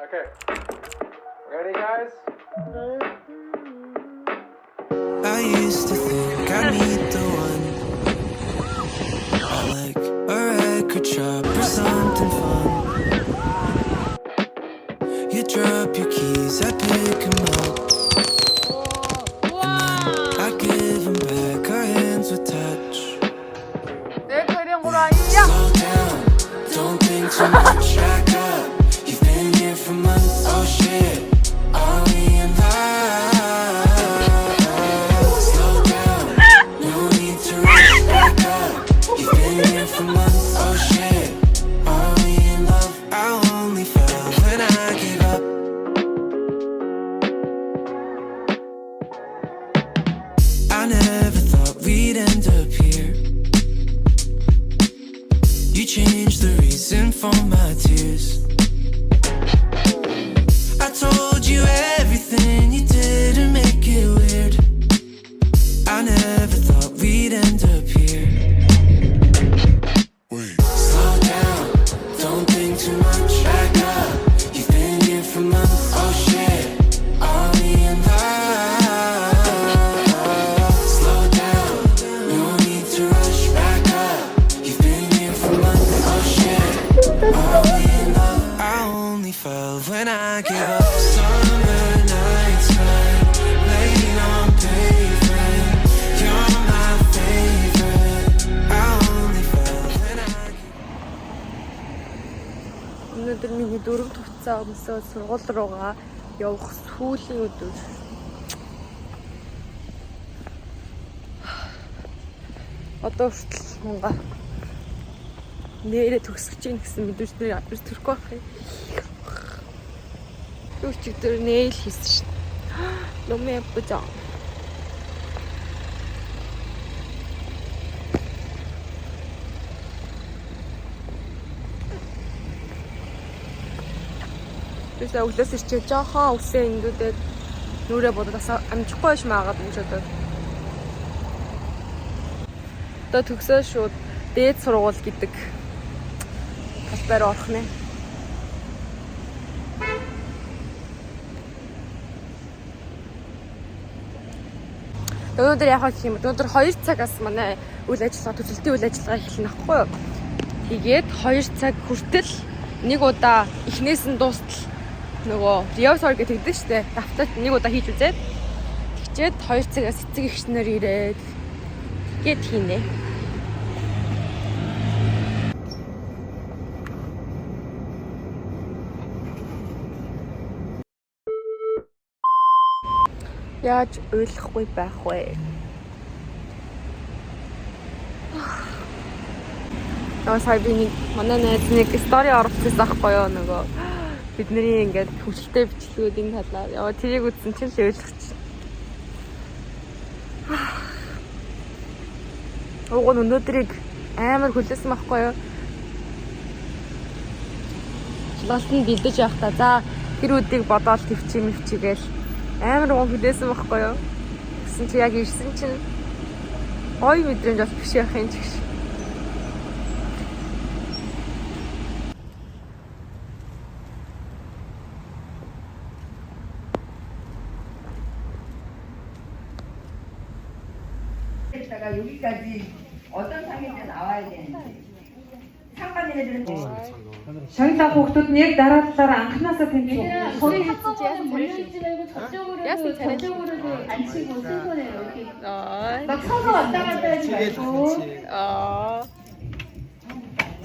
Okay. Ready, guys? I used to think I'd meet the one at like a record shop or something fun. You drop your keys, I pick 'em up, and then I give 'em back, our hands would touch. Slow down, don't think too much, back up. You've been here for months, oh shit, are we in love? Slow down, no need to rush, back up. You've been here for months, oh shit, are we in love? I only fell when I gave up. I never thought we'd end up here. You changed the reason for my tears. I told you everything, you didn't make it weird. I never thought we'd end up here. Slow down, don't think too much, back up. You've been here for months, oh shit, are we in love? Slow down, no need to rush, back up. You've been here for months, oh shit, are we in love? I only fell when I gave up. Summer nights spent laying on pavement. You're my favorite. I only fell when I gave up. Өнөөдөр миний 4 дахь хугацаа өмсөө сургууль руугаа явах сүүлийн өдөр. Одоо хүртэл мунга нэрээ төгсөж ийн гэсэн мэдээж нэр адрес төрөхгүй байх юм. Юу ч өдөр нээл хийсэн шин. Лумэ бужаа. Тэсээ өглөөс ирчээ жоохон үсээ индүүдээд нүрээ бодож амжихгүй ш маагаад юм ч одоо. Одоо төгсөө шууд дээд сургууль гэдэг талбайр орох нэ. Өнөөдөр яхаа гэх юм бэ? Өнөөдөр 2 цагаас манай үйл ажиллагаа төсөлтийн үйл ажиллагаа эхэлнэ ахгүй юу? Тэгээд 2 цаг хүртэл нэг удаа эхнээс нь дуустал нөгөө rehearsal гэдэг штэ. Давтаж нэг удаа хийж үзээд тэгчээд 2 цагаас эцэг эхчнэр ирээд гээд хийнэ. Яаж ойлгохгүй байх вэ? Сая би нэг манай найз нэг стори оруулсан байхгүй юу нөгөө бидний ингээд хөвчлөлтэй бичлэгүүд энэ талаар яваа тэрийг үзсэн чинь л ойлгочих. Уг нь өнөөдрийг амар хүлээсэн байхгүй юу? Лалтанд бэлдэж явах та. За тэр үдийг бодоод төвчээгээл амар гоо хүлээсэн байхгүй юу? Гэсэн чи яг ирсэн чинь ой мэдрэмж бас биш байх юм чигш. 여기까지 어떤 상인데 나와야 되는지 상관인 애들은 저기다 곡도 яг дараа талаараа анханасаа тэмцээ. 거기 한꺼번에 몰려있지 말고 저쪽으로도 저쪽으로도 안 치고 순서대로 이렇게 막 서서 왔다 갔다 하지 말고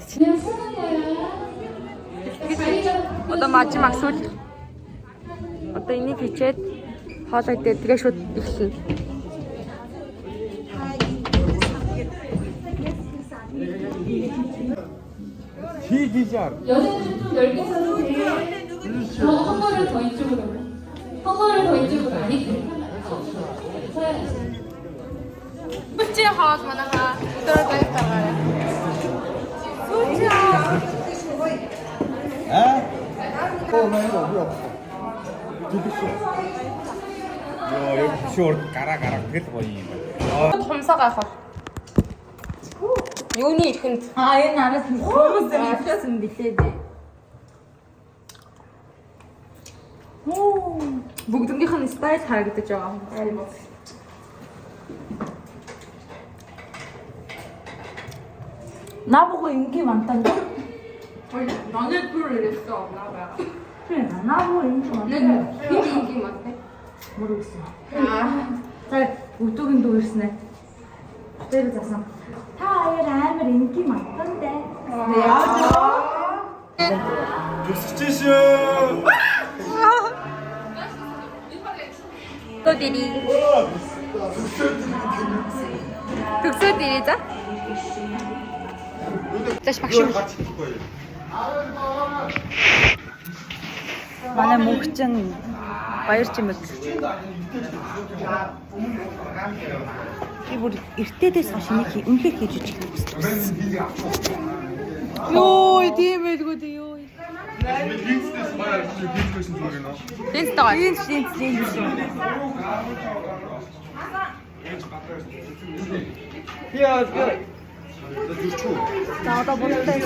그냥 서는 거야. Одоо 마지막 сүүл. Одоо энийг хийчээд хоолой дээр тэгээ шууд эхэлнэ. 여자는 좀 넓게 서도 돼. 허물을 더 이쪽으로. 허물을 더 이쪽으로 아니 서야지. Бүчээ хоол манайхаа өдөр байлтаагаа. Бүчээ. 여기 부시올 가라 그랬다 보니. Хумсаа гайхав. Юуны ихэнд энэ араас хүмүүс ирсэн билээ дээ. Бүгднийх нь стайл харагдаж байгаа. 나보고 인기 많단다? 너네 둘 이랬어 없나 봐. 그래, 나보고 인기 많대. 되게 인기 많대. 모르겠어. 자, 우뚝인도 있으네. 때려자서. 다 아이를 인기 많던데. 스테이션. 또 디리. 극소 디리자? 다시 박수. манай мөнгөчин баяр чимэг. Би бүр эртээдээс хойш энийг үнэхээр хийж ижих гэсэн. Йоо, тийм байдгүй дээ ёо. Дэнс таа. За одоо бодтой.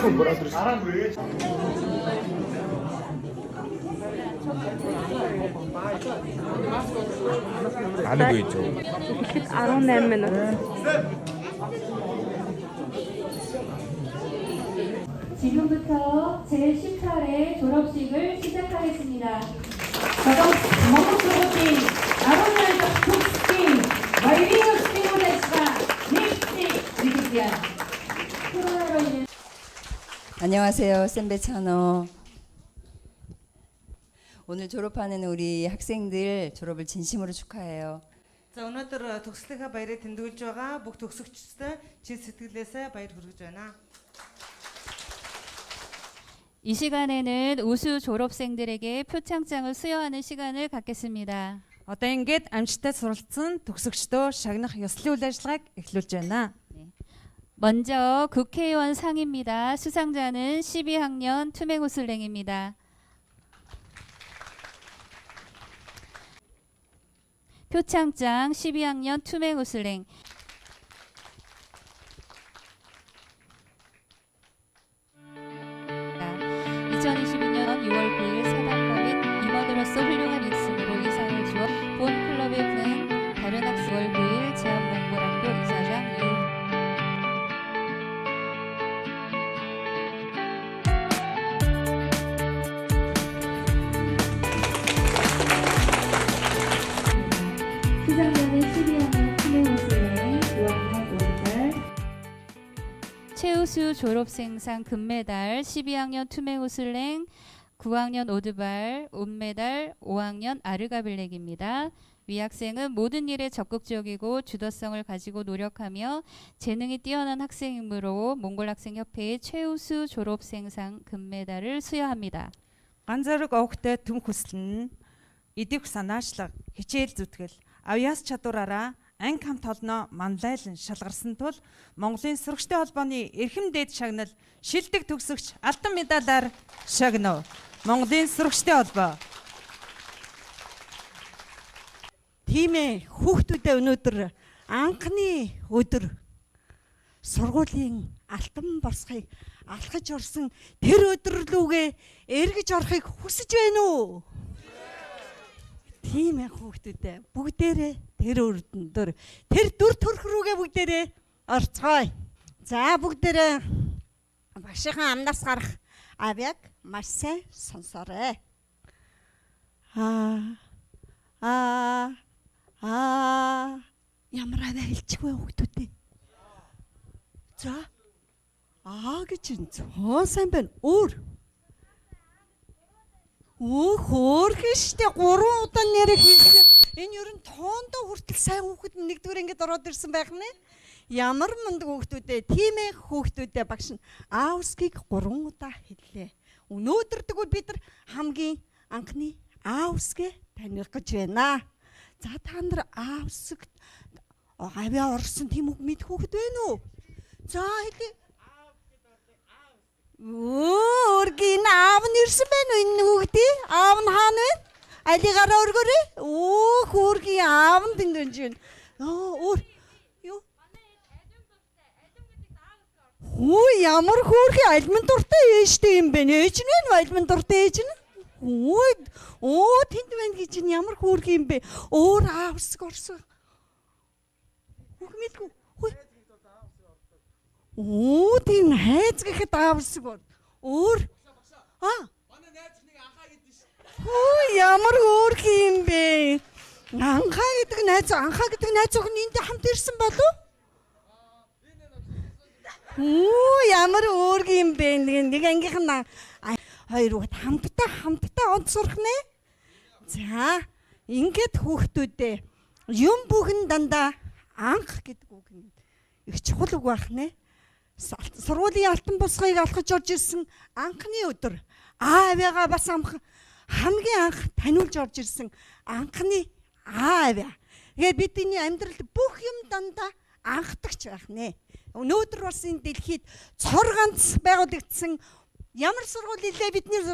알고 있죠. 18 минут. 지금부터 제18회 졸업식을 시작하겠습니다. 저도 모모토고팀 아로나이더 톡스팀 와이링 스티무레스가 넥스트 리그지야. 코로나로 인해 안녕하세요. 샌베차노. 오늘 졸업하는 우리 학생들 졸업을 진심으로 축하해요. За өнөөдөр төгслийнхаа баярыг тэмдэглэж байгаа бүх төгсөгчдөө чин сэтгэлээсээ баяр хүргэж байна. 이 시간에는 우수 졸업생들에게 표창장을 수여하는 시간을 갖겠습니다. Одоо ингээд амжилттай суралцсан төгсөгчдөө шагнах ёслолын үйл ажиллагааг эхлүүлж байна. 먼저 국회의원 상입니다. 수상자는 12학년 투명호슬랭입니다. 표창장 12학년 투명호슬랭. 자, 2022년 6월 9일 사단법인 임원으로서 훌륭한 인승으로 이상을 주어 본 클럽의 분 다른 학생 6월 9일 제한몽골학교 이사장 이후 수상자는 12학년 투명호슬랭 9학년 5달 최우수 졸업생상 금메달 12학년 투명호슬랭 9학년 오드발 은메달 5학년 아르가빌렉입니다. 위 학생은 모든 일에 적극적이고 주도성을 가지고 노력하며 재능이 뛰어난 학생이므로 몽골학생협회의 최우수 졸업생상 금메달을 수여합니다. Ганцаараг овогтой төм хүсэл нь эдгэх санаачлаг, хичээл зүтгэл, авьяас чадвараараа анги хамт олноо манлайлан шалгарсан тул Монголын сурагчдын холбооны эрхэм дээд шагнал шилдэг төгсөгч алтан медалаар шагнав. Монголын сурагчдын холбоо. Тийм ээ, хүүхдүүдээ өнөөдөр анхны өдөр сургуулийн алтан борсхийг алхаж орсон тэр өдөр лүүгээ эргэж орохыг хүсэж байна уу? Тийм ээ хүүхдүүдээ бүгдээрээ тэр өрдөндөр тэр дүр төрх рүүгээ бүгдээрээ орцгоё. За бүгдээрээ багшийн амнаас гарах авьяаг маш сайн сонсоорой. Ямар авьяа хэлчих вэ хүүхдүүдээ? За гэж зөө сайн байна. Хөөрхөн штэ 3 удаа нэрээ хийсэн. Энэ ер нь тоондоо хүртэл сайн хүүхэд нэгдүгээр ингээд ороод ирсэн байх нэ. Ямар мундаг хүүхдүүдээ, тийм ээ хүүхдүүдээ багш нь аускийг 3 удаа хэллээ. Өнөөдөр тэгвэл бид нар хамгийн анхны аусгээ таних гэж байна. За та нар аусг авьяа орсон тийм үг мэд хүүхэд байна уу? За хэлээ. Өргин аав нь ирсэн байна уу энэ хүүхдээ? Аав нь хаана вэ? Алигараа өргөрөө. Хөөргийн аав нь тэнд байна. Юу? Ямар хөөрхий альман дуртай ээжтэй юм бэ? Ээж нь вэ? Альман дуртай ээж нь? Оо тэнд байна гэж чинь ямар хөөрхөн юм бэ? Өөр аавсг орсон. Үгүй мэдгүй. Оо тийм хайз гэхэд аавсг бод. Өөр манай найзхныг анхаа гэдэг ш. Хөө ямар хөөрхөн юм бэ? Анхаа гэдэг найз охин энд хамт ирсэн болов? Оо ямар хөөрхөн юм бэ? Нэг ангийнхан хоёр хамтдаа онц сурах нэ. За ингээд хүүхдүүдээ юм бүхэн дандаа анх гэдэг үг нь их чухал үг байх нэ. Сургуулийн алтан босгыг алхаж орж ирсэн анхны өдөр аавыгаа бас хамгийн анх таниулж орж ирсэн анхны аавь. Тэгээд бидний амьдралд бүх юм дандаа анхдагч байх нэ. Өнөөдөр бас энэ дэлхийд цор ганц байгуулагдсан ямар сургууль илээ бидний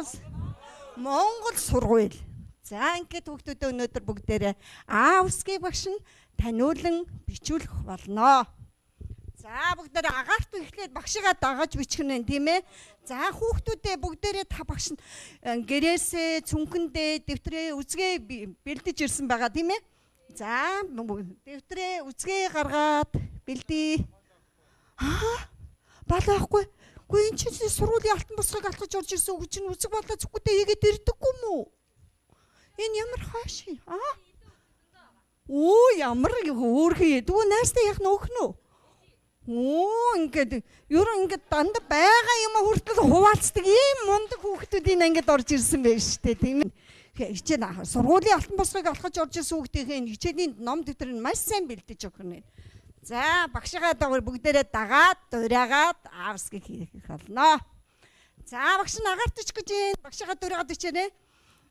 Монгол сургууль. За ингээд хүүхдүүдээ өнөөдөр бүгдээрээ аавсгийн багш нь таниулан бичүүлэх болно. За бүгдээрээ агаарт эхлээд багшигаа дагаж бичих нь тийм ээ. За хүүхдүүдээ бүгдээрээ та багш нь гэрээсээ цүнхэндээ дэвтрээ үзгээ бэлдэж ирсэн байгаа тийм ээ. За дэвтрээ үзгээ гаргаад бэлдээ. Балаахгүй. Гүн чи сургуулийн алтан босгыг алхаж орж ирсэн үг чинь үзэг болоо зүгтээ хийгээд ирдэггүй мүү? Энэ ямар хааш юм? Оо ямар хөөрхий. Дүү найстай яг нөхнөө. Оо ингээд дандаа байгаа юм хүртэл хуваалцдаг ийм мундаг хүүхдүүд ингээд орж ирсэн байж штэ тийм ээ. Хичээл сургуулийн алтан босгыг алхаж орж ирсэн хүүхдийн хичээлийн ном дэвтрийг маш сайн бэлдэж өгнө. За багшигаа бүгдээрээ дагаад дураагаад аавсгийг хийх болно. За багш нь агаарт ич гэж багшигаа дураагаад ичээрэй.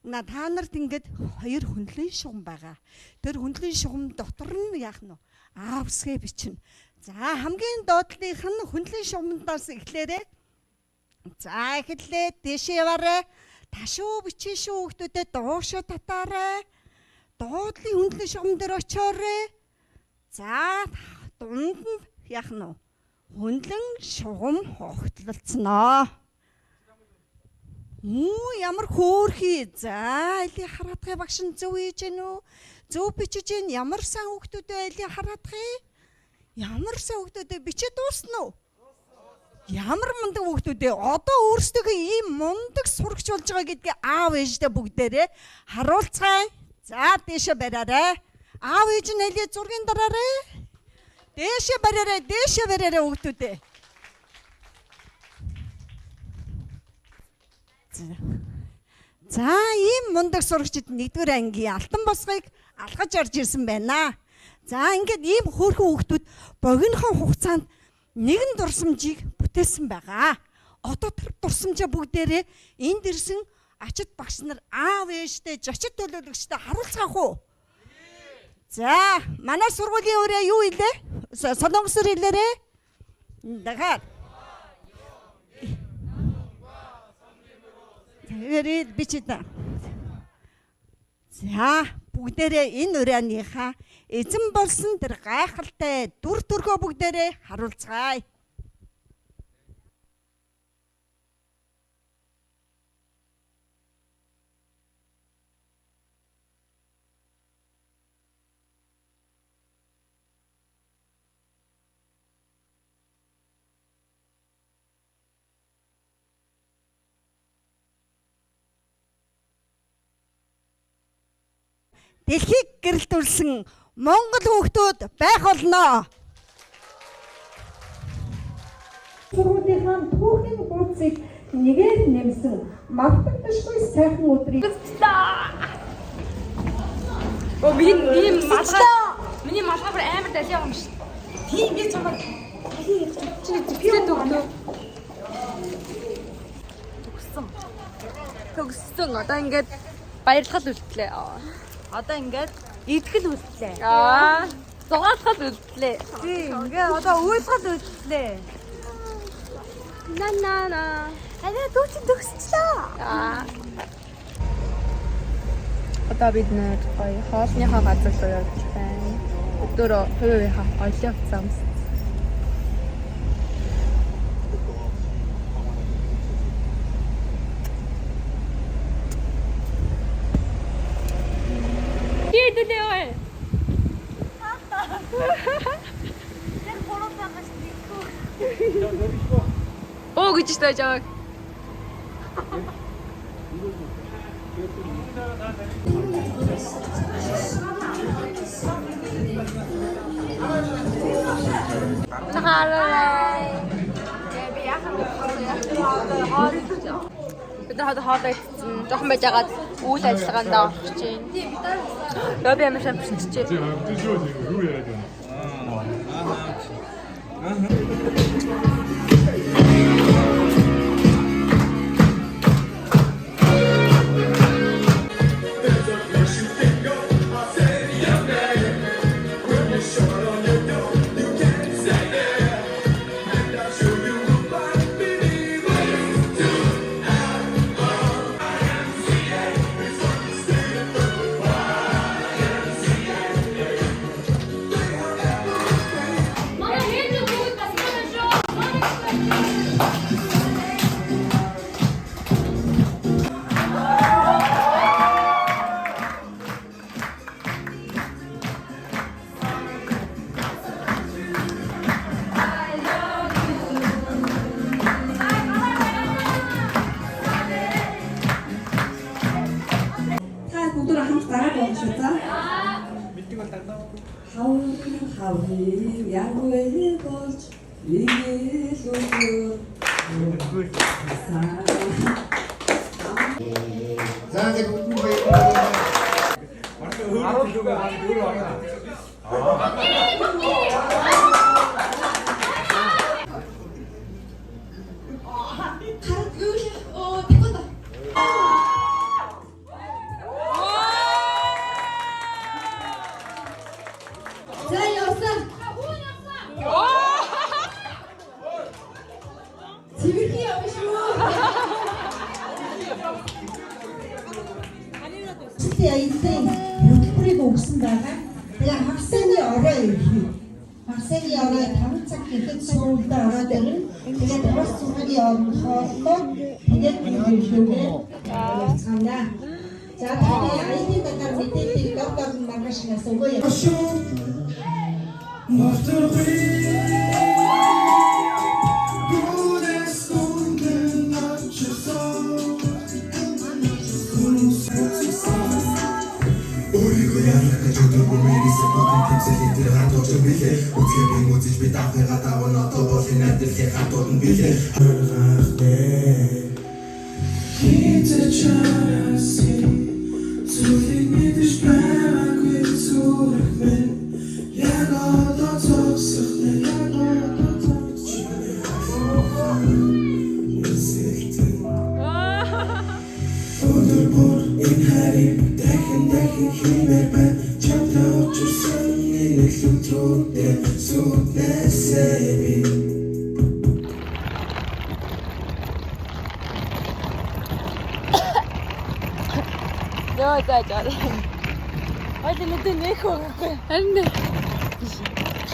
Та нарт ингээд хоёр хүнлэн шугам байгаа. Тэр хүнлэн шугам дотор нь яах нь аавсгээ бичнэ. За хамгийн доотлынх нь хүнлэн шугамдаас эхлээрэй. За эхлээ дэшээ яваарай. Ташуу бичээ шүү хүүхдүүдэд доошо татаарай. Доотлын хүнлэн шугам дээр очиорой. За дунд нь яах нь хүнлэн шугам хогтлолцноо. Ямар хөөрхий. За эли хараадгай багш нь зөв хийж гэнэ үү? Зөв бичиж гэн ямар сайн хүүхдүүдээ эли хараадгай. Ямар сайн хүүхдүүдээ бичиж дуусна уу? Ямар мундаг хүүхдүүдээ одоо өөрсдөө ийм мундаг сурагч болж байгаа гэдгийг аав ээждээ бүгдээрээ харуулцгаая. За дэше бариарай. Аав ээж нь эли зургийн дараарай. Дэше бариарай хүүхдүүдээ. За ийм мундаг сурагчид 1-р ангийн алтан босгыг алхаж орж ирсэн байна. За ингээд ийм хөөрхөн хүүхдүүд богинохон хугацаанд нэгэн дурсамжийг бүтээсэн байгаа. Одоо тэр дурсамжаа бүгдээрээ энд ирсэн ачид багш нар аав ээжтэй зочид төлөөлөгчтэй харуулцгаах уу? За манай сургуулийн өрөө юу илээ? Солонгосоор хэлээрэй. Дахиад. Тэгээд бичээд. За бүгдээрээ энэ урааныхаа эзэн болсон тэр гайхалтай дүр төрхөө бүгдээрээ харуулцгаая. Дэлхийг гэрэлтүүлсэн Монгол хүүхдүүд байх болно. Сургуулийнхаа түүхийн хуудсыг нэгээр нэмсэн мартагдашгүй сайхан өдрийг миний малгай амар далиа юм шиг. Тийм би цамаар төгссөн. Одоо ингээд баярлал үлдлээ. Одоо ингээд идгэл үлдлээ. Зугаалгал үлдлээ. Тийм ингээд одоо уйлгал үлдлээ. На. Арай дүүчин төгсчлээ. Одоо бид нэр гоё хоолныхаа газар руу явж байна. Өдөрөө хувийнхаа олио замс. Оо гэж штэ жааг. Бид нар хоолоо идсэн. Жохон байж агаад үйл ажиллагаанд орчих чинь. Лоби амар сайн биччихэ. Юу яриад байна? 양구에 болж 이게 소주 자, 이제 바로 들어가. 인생 이렇게 뿌리고 없습니다. 그냥 학생이 얼어요. 학생이 얼어요. 다음 찾기 끝으로 얼어들은 그냥 버스들이 얼어 그냥 그게 참나. 자, 다음에 아이디가 밑에 깜깜 나가시면 쓰고요. 잘해. 아직 못 내고 아닌데.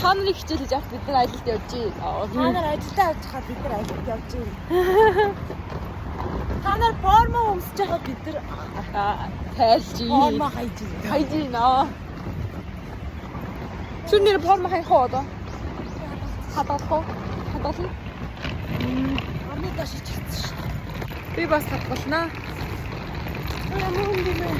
타 нарыг хичээлж авах бид нар ажилд явж байна. Та нар ажилдаа авч хаад бид нар ажилд явж байна. Та нар форма өмсөж байгаа бид нар тайлж форма хайж байна. Чи нэр форма хайх уу одоо? Хадгалах уу? Хадгална. Амны даш чигдсэн шүү. Би бас хадгалнаа. Ямар юм бэ?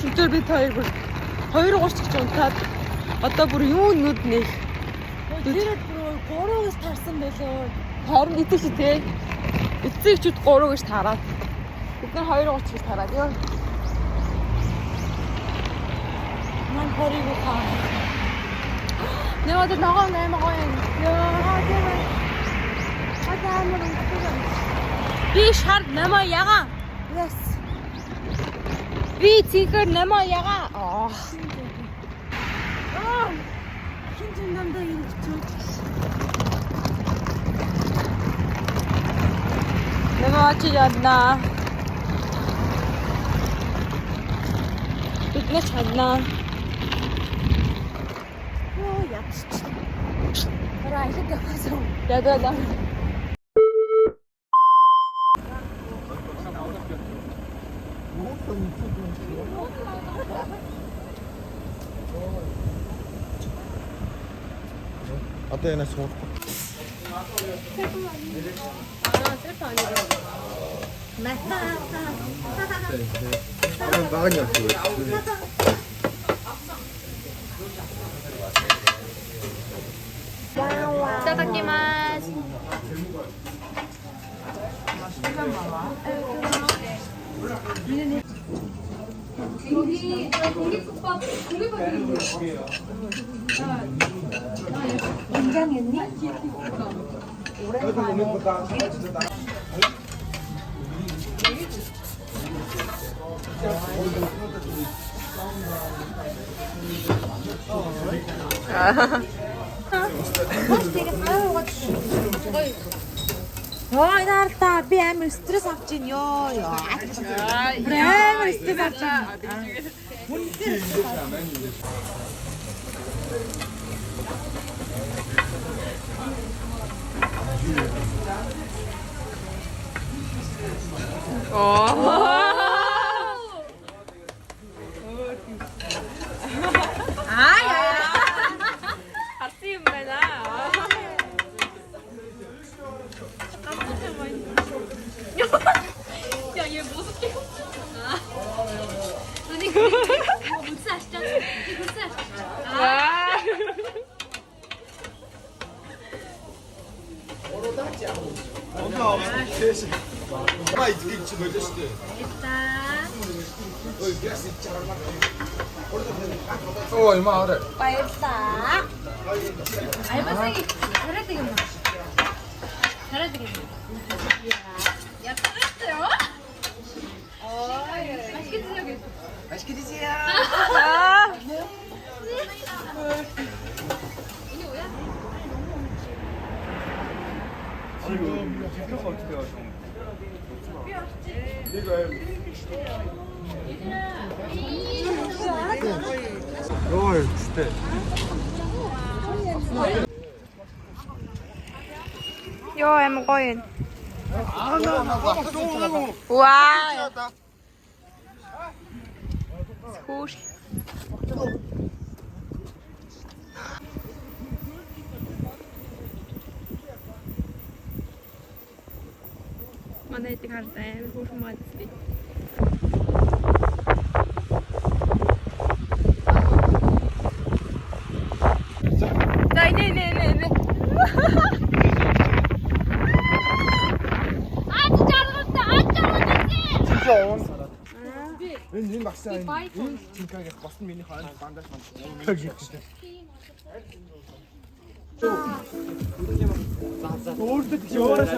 Чүтэр би хоёр 2:30 гэж унтаад одоо бүр юу нүд нэх. Тэгээд бүр 3-аас тарсан байлоо. Харин эцэг чи те. Эцэгчүүд 3 гэж тараад. Бид нар 2:30 гэж тараад ёо. Ман хорийг хаа. Нэмээд ногоо 8 гоё юм. Ёо, тийм ээ. Атамар унтсан. Би шар 8 ягаан. Yes. Би цэгэр 8 ягаан. Хинжин намдаа юм чиж. Нэмээ чи ядна. Бид нэг чаднаа. Оо ядч. Хараа их явсан. Ядаа. 어때 나 소. 셀프 아니고. 마가니 없어. 이따다키마스. 공깃국밥 긴장했니? Йоо нарта би амар стресс авч ийн ёо ёо. Амар стресс авч ийн. 같이 입매나. 야, 얘 모습 깨. 아니, 무슨 아시죠? 무슨 아시죠? 얼마 하래? 알바생이 잘해야 되겠나? 잘해야 되겠나? 야, 잘했어요? 맛있게 드세요. 맛있게 드세요. 이게 뭐야? 지금 대표가 어떻게 돼가지고. 롤 주대. Yo, em có in. Wow. Squash. Mana itu karta ya, squash mati. Ne. Энэ багсаа энэ тинкагийн босон миний хаан бандаж бандаж. Өөртөө яваараа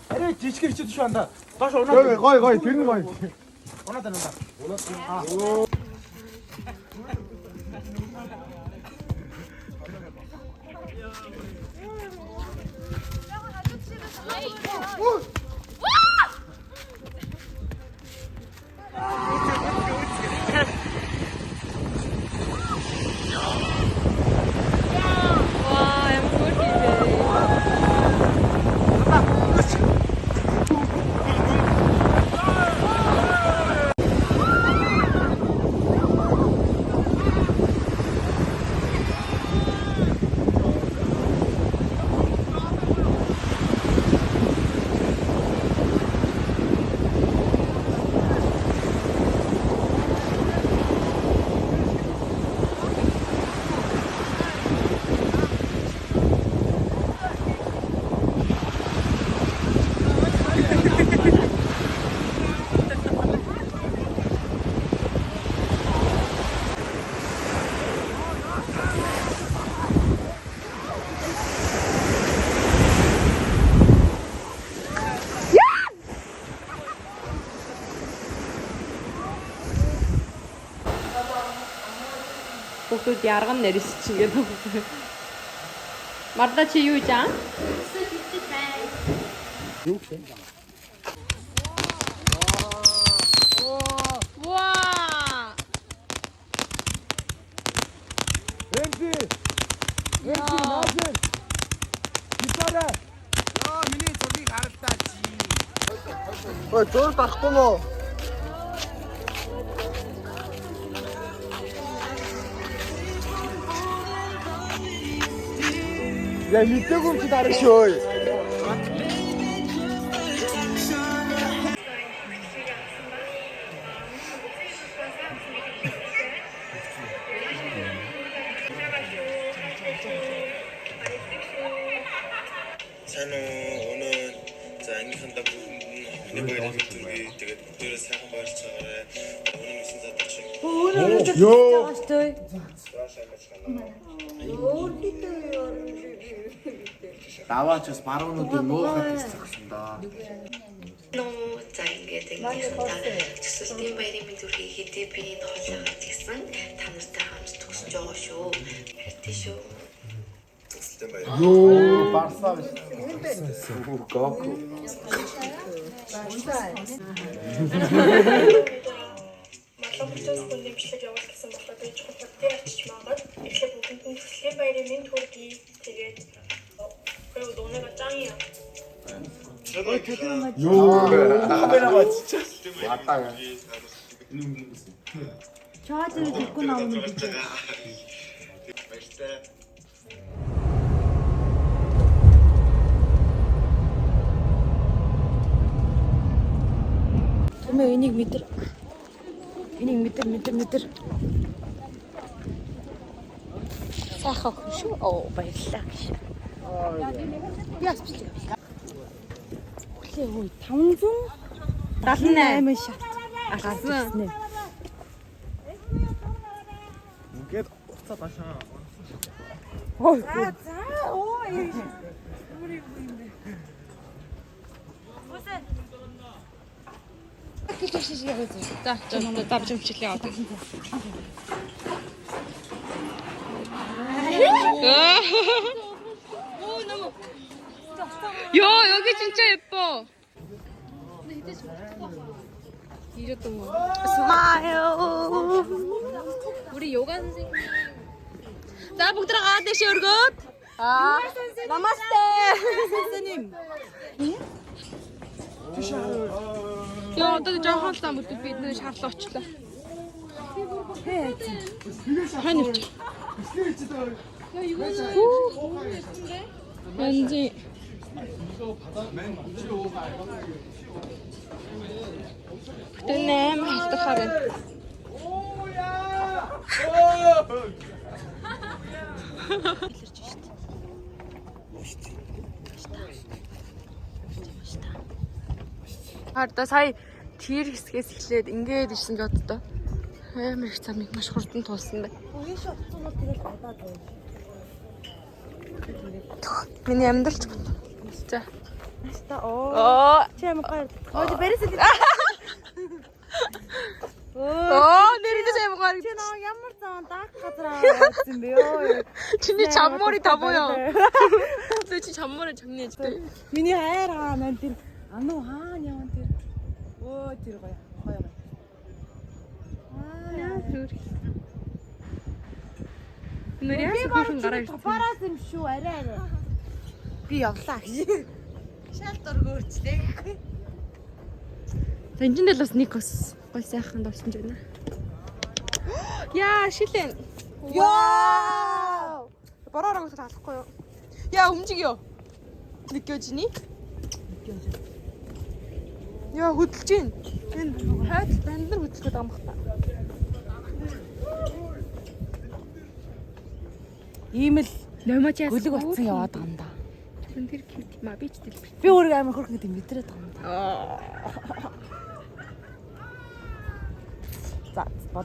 아래 뒤치게 뒤치 düş한다. 다시 오나. 거의 되는 거야. 오나 되는다. 아. Бүгд ярган нэрсчигээд байгаа. Марда чи юу гэж аа? Юу вэ? Ваа! Энти наажин. Гитара. Яа миний зургийг хараад зур барахгүй мó? Я мэдээгүй чи дараа шөө. Сайн уу? Өнөө за ангийнхандаа бүгд баярын мэдрэг тэгээд бүгдээрээ сайхан баярлж байгаарай. Өнөө мэсэн задаг шиг. Даваач бас баруунуудын муухай хэсэгсэн да. Нөө за ингээд төсөлтийн баярын мэдрэг хэдий би энэ хоолойгоо згсэн та нартай хамт төгсөж байгаа шүү. Хайртай шүү. Төсөлтийн баяр. Ёо, барсаа биш. Гоку. Малбочоос нэмшлэг явуул гэсэн болохоор би чухал бүтээн арчиж магад эхлээд бүгд төслийн баярын мэд хүргэе. Тэгээд 그리고 너네가 짱이야. Ёо, 카메라가 진짜 왔다. 저한테는 듣고 나오는 거죠. 맛있다. Тэмээ энийг мэдэр. Энийг мэдэр. Сайхан хүн шүү. Оо баярлалаа гэж. Яас биш. Хүлээ үй 578 шат. Агаарсан. Ингээд уцаа башаа. Ой. За ой. 좀 칠래 어때? 오 너무. 야 여기 진짜 예뻐. 잊었던 거. 스마일. 우리 요가 선생님. 자, 복 들어가 대시 얼굴. 아, 나마스테. 선생님. Яа, одоо жоохон мөрөд бид нэр шаарлаа очлаа. Хань явчих. Я 이거는 왠지 그때는 맛있다카래. Харда сая тэр хэсгээс эхлээд ингээд ирсэн гэж боддоо. Амар их замыг маш хурдан туулсан бай. Үгүй шүү, цугал тэгэл гадаад байна. Миний амьдралч. За. Аста оо. Чи ямар гайр. Оо бэрээс л. Оо, нэрнээс амар гайр. Чи нөө ямар зам даах газар авсан бэ ёо. чиний 잔머리 다 보여. 너 지 잔머리 정리해줄게. миний хайр хаана тэр ануу хаана явна тэр. Өө тэр гоё. Яа зүр. Нэрээс хөөрхөн гараа ирсэн. Топараас юм шүү арай. Би явлаа гэж. Шал дургуурчлээ гэхгүй. Тэнцэн дээр бас Никос гой сайхан дурсан ч байна. Яа, шилэн. Яа! Бороороо таалахгүй юу? Яа, 움직여. 느껴지니? Яа, хөдөлж гин. Энэ хайд бандар хөдөлгöd байгаа юм байна. Ийм л Номочаас гөлөг батсан яваад байгаа юм да. Тэр кьют юм аа, би ч тэл. Би өөрөө амар хөрх гэдэг мэдрээд байгаа юм да. За, бод.